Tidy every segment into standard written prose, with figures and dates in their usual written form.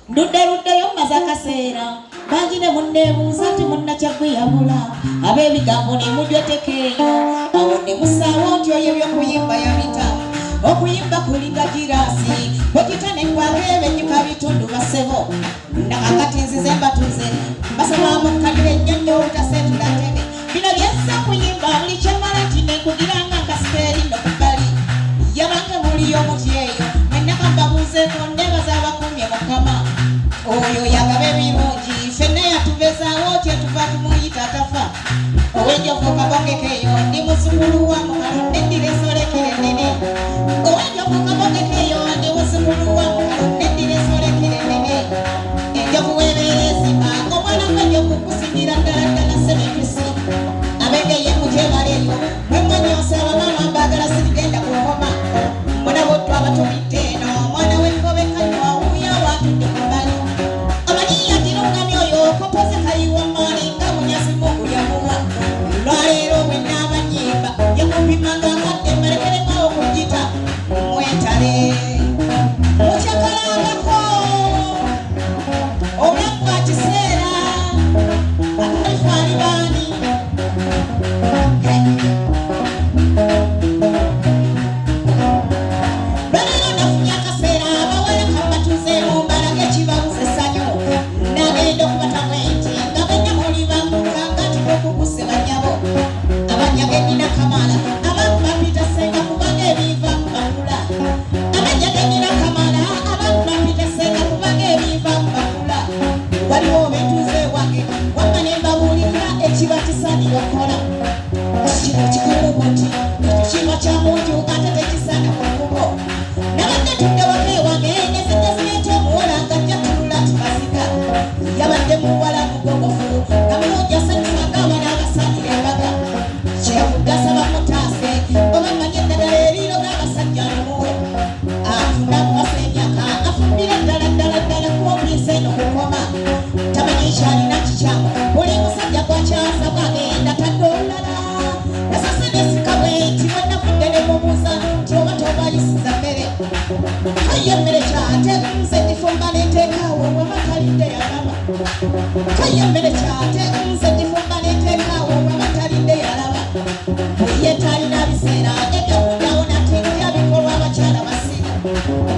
nduddeyo mmaze akaseera bangi ne munneebuuza nti munnakyagweyabula ab'ebigambo ne mujwetekeeyo awo ne musaawo nti oyo ebyokuyimba yabita okuyimba kulinga giraasi bwekitanekwako ebennyuka bitundu basebo nakakati nzize mbatuze basaba mukkalire ennyonnyo obutaseetula ntebe bino byessa kuyimba buli kyemala nti nenkugiranga nkasiteeri nokubbali yabange muliyo muti eyo mwenaka mbabuuzeeko nnebaza abakumye mukama oyo yagaba ebirungi ffenna yatuvezaawo tyetuva tumuyita tafa owenjovu kabogekeyo ndi muzukulu wa mukalo neddira esolekere nene owenjovu kabogekeyo ndi muzukulu wa mukalo neddira esolekere nene enjovu webeera ezima omwana gwenjovu kusingira ddala ddala semepisi abegeye mugyebaleeyo mwemwanyosa abamama mbaagala sirigenda kukoma mwana bottu abatumidde eno omwana w'enkobekanyo awuya watudde ku bbali amanyiya girungani oyo kopoze kayiwa maani nga munyazi mungu yamuwa lwaleero bwenna abanyimba yakupimanga akadde malekereko okugita mwetale mukyakalangako obulamu bwa kiseera akalifaali baani lwaleero nafunye akaseera abawala kambatuzeemu mbalage kibabuza essanyu nagenda okubatamu enti nga benna muli bamukanga tikokuguse banyabo abanyage nina kamala abantu bapita senga kubanga ebiva mubakula abanyage nina kamala abantu bapita senga kubanga ebiva mubakula waliwo betuze wange wamma ne mbabuulira ekiba kisaanira okola kino kikulu buti ekyo kya muntu ate tekisaana ku kkubo nabadde tudde waka ewange nezinezireeta omuwala nga ajja tulula tubazika yabadde muwala mugogofu nga mulungi asanyusanga abana abasaanira embaga kyeyavudde asaba mutaase oba manye eddagala eriiro g'abasajja alimuwe afuna muwasa emyaka afumbira ddala ddala ddala kuomuliisa eno kukoma tamanyi kyalina kikyamu buli musajja gwakyasa bwagenda tadde olulala nasase nesika bwenti bwennavudde ne mubuuza nti oba tobayisiza mmere kaye emmere kyate nze gifumba neteekaawo waba talidde yalaba kaye emmere kyate nze gifumba neteekaawo waba talidde yalaba buye talina biseera ebyokuddawo nati ntya bikolwa abakyala basiga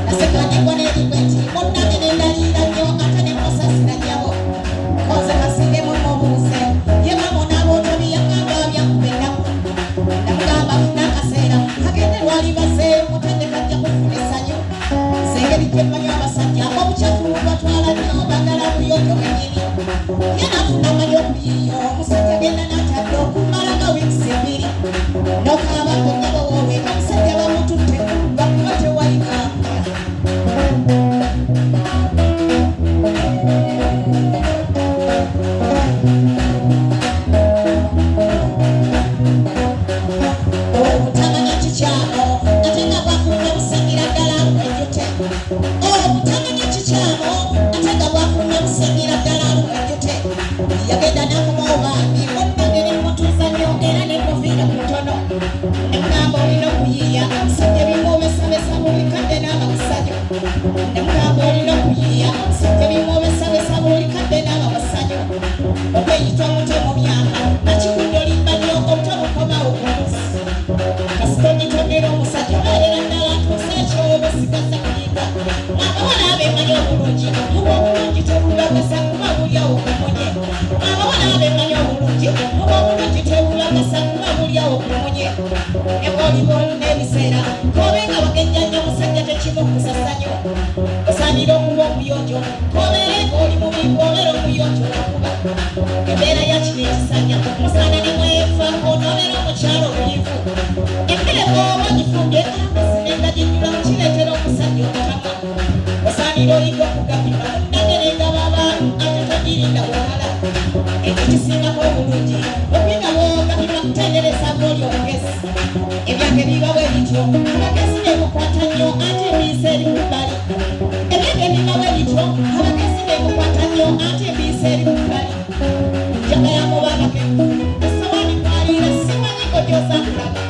nasekanyigwa n'erigwe nti munnange nendaliira nnyo ate ne musasira nnyabo koze kasigemu mubuuze ye bamunaabooto biyagamba byakuba ennaku namugamba funa akaseera kagende lwali baze mutendeka ajja kufuna essanyu sengeri gyemmanyi abasajja obukyafu bubatwala nnyo bagala buyonjo bwennyini ye nafuna manyi okuyiyo omusajja genda n'atadde okumalaga wiikisi ebiri n'okaaba ku nnyabo wowe omusajja bamututte bakuba tewalika obutamanya kikyamo ate nga bwafunye busingira ddala ejjute obutamanya kikyamo ate nga bwafunye busingira ddala ejjute yagenda nakumobambi munnange ne mutuuza nnyo era nemuviira ku ntono nemugamba olina okuyiiya omusajja bimwobesabesa buli kadde n'amakusanyo nemugamba olina okuyiiya omusajja bimwobesabesa buli kadde n'amakusanyo okweyita omuto mu myaka nakikudde olimba nnyo obuto bukomawo kumusi kasita onyitondera omusajja olabera ddala ntuusa ekyobo sigaza kuyiga abawala abemanyi obulungi muba obulungi tebulagasa kuba bulyawo kumunye abawala abemanyi obulungi muba obulungi tebulagasa kuba bulyawo kumunye ebwolibolu n'ebiseera kobenga bagejja nnyo omusajja tekimukusa ssanyu osaanira okuba omuyonjo kobeere ng'oli mubi bw'obeera omuyonjo wakuba embeera yakino ekisanya musaana ne mwefa onobeera omukyalo omuyivu emmere bw'oba gifumbye amazina ginyula kireetera omusajja omutama osaanira oyiga okugapima munnange n'engaba abantu ate togirinda wala ekyo kisingako obulungi okwiga bw'ogapima kutendereza ng'oli omugezi ebyange biba bwe bityo abagezi ne mukwata nnyo ate embiisa eri ku bbali ebyange biba bwe bityo abagezi ne mukwata nnyo ate embiisa eri ku bbali njaga yamubabake esowaani kwaliira simanyi kojooza kulaga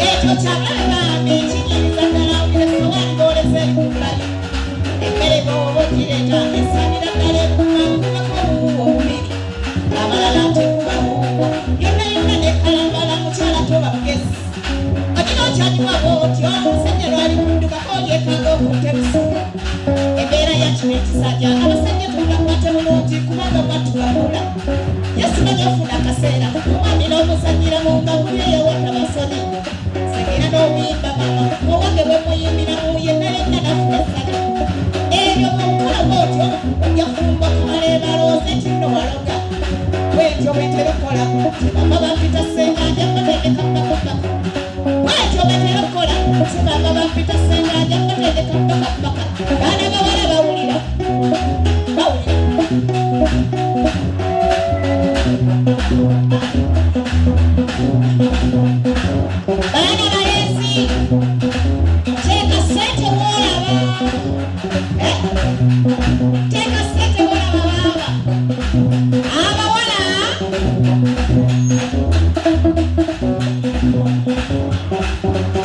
ekyo kyabalabe bambi kinyiriza ddala ng'esowaani ng'oleza eri ku bbali emmere bw'oba ogireeta ekisajja abasajja tunakwate bulungi kubanga batulabula Yesu nanyafuna akaseera omwami n'omuzanyira mu nga buli eyawata basoni segera n'obuyimba mama owange bwe muyimbira mu yenna yenna nafuna essanyu ebyo bwokukola bwotyo ojja kufumba kumala ebalooze kinno waloga bwetyo bwetera okukola tibamba bampita senga nja kubatendeka mpakapaka bwetyo bwetera okukola tibamba bampita senga nja kubatendeka mpakapaka baana bawala bawulira baana balenzi teeka sente bwolaba teeka sente bwolaba baaba abawala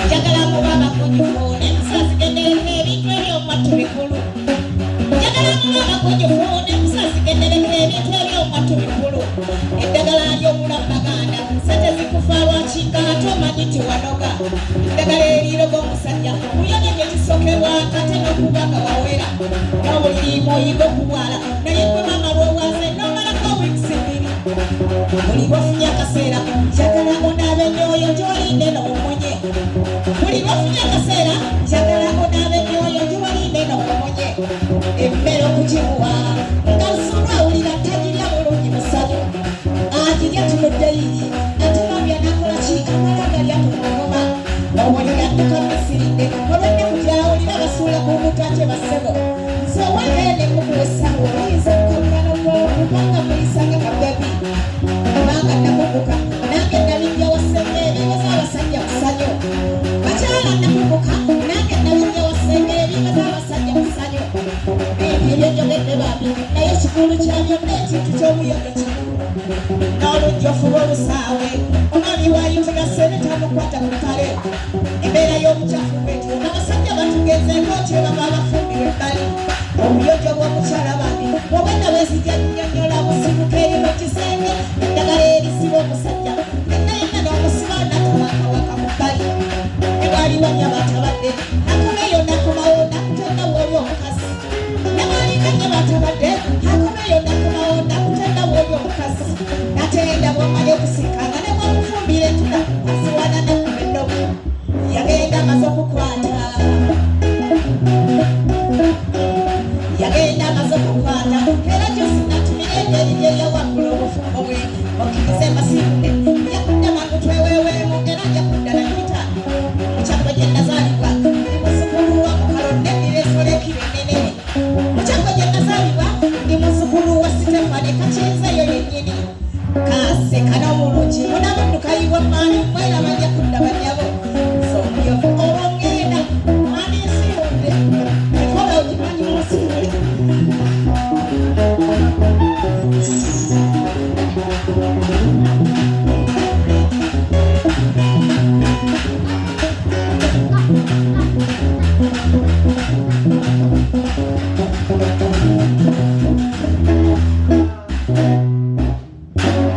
njagala muba abakunjufu nemusazigendereka ebintu ebyomwattu bikulu njagala muba abakunjufu nemusazigendereka ebintu ebyomwattu bikulu eddagala ly'omulamu baganda sente zikufa lwakinga ate omanyi tiwanoga eddagala eriroga omusajja muyone gye kisokebwako ate n'okubanga wawera nawulirimu oyiga okubwala naye gwe mama lwowaze n'omalako wiikisi bbiri buli lwofunye akaseera njagala onaabe nnyoyo gy'olinde n'omumunye buli lwofunye akaseera njagala onaabe nnyoyo gy'olinde n'omumunye emmere okugimuwa nga nsonga awulira tagirya bulungi musanyu agirya tumuddeyiyi ate mami anakola ki amala galya kumugoma owulira dduka misirinde olw'ennaku gyawulira basuula ku mukate basebo nze owangaye ne mukuwesawo oyinza okukangana kubanga muyisanga kabebi kubanga namubuka nange nabijja wasenge ebibaza abasajja musanyu bakyala namubuka nange nabijja wasenge ebibaza abasajja musanyu ebyo ebyonjogedde bambi naye kikulu kya byonna ekintu ky'omuyogo kimu n'olujjofuba olusaawe omwami waayitira sene tamukwata ku kale embeera y'obucafu bwetyo abasajja batugezeeko otyo baba bafumbirwa ebbali obuyonjo bw'omukyala bambi obwenda bwezijja nnyonnyola busibuka eri mu kisenge eddagala erisiba omusajja yenna yenna n'omusiba natamwakawaka mu bbali ne bwali wanya batabadde nakomeyo nakomawo nakutenda woli omukazi ne bwalinganye batabadde akomeyo nakomawo nakutenda woli omukazi natenda bwamanye okusinkanga ne bwamufumbira entula asiwana nakuba endobo yagenda amaze okukwata yagenda amaze okukwata era gyosinatumira engeri gyeyawaggula obufumbo bwe okkiriza emasiibule yakudda mangutwe weeweemu era njakudda na mitano mukyakwe gye nazaali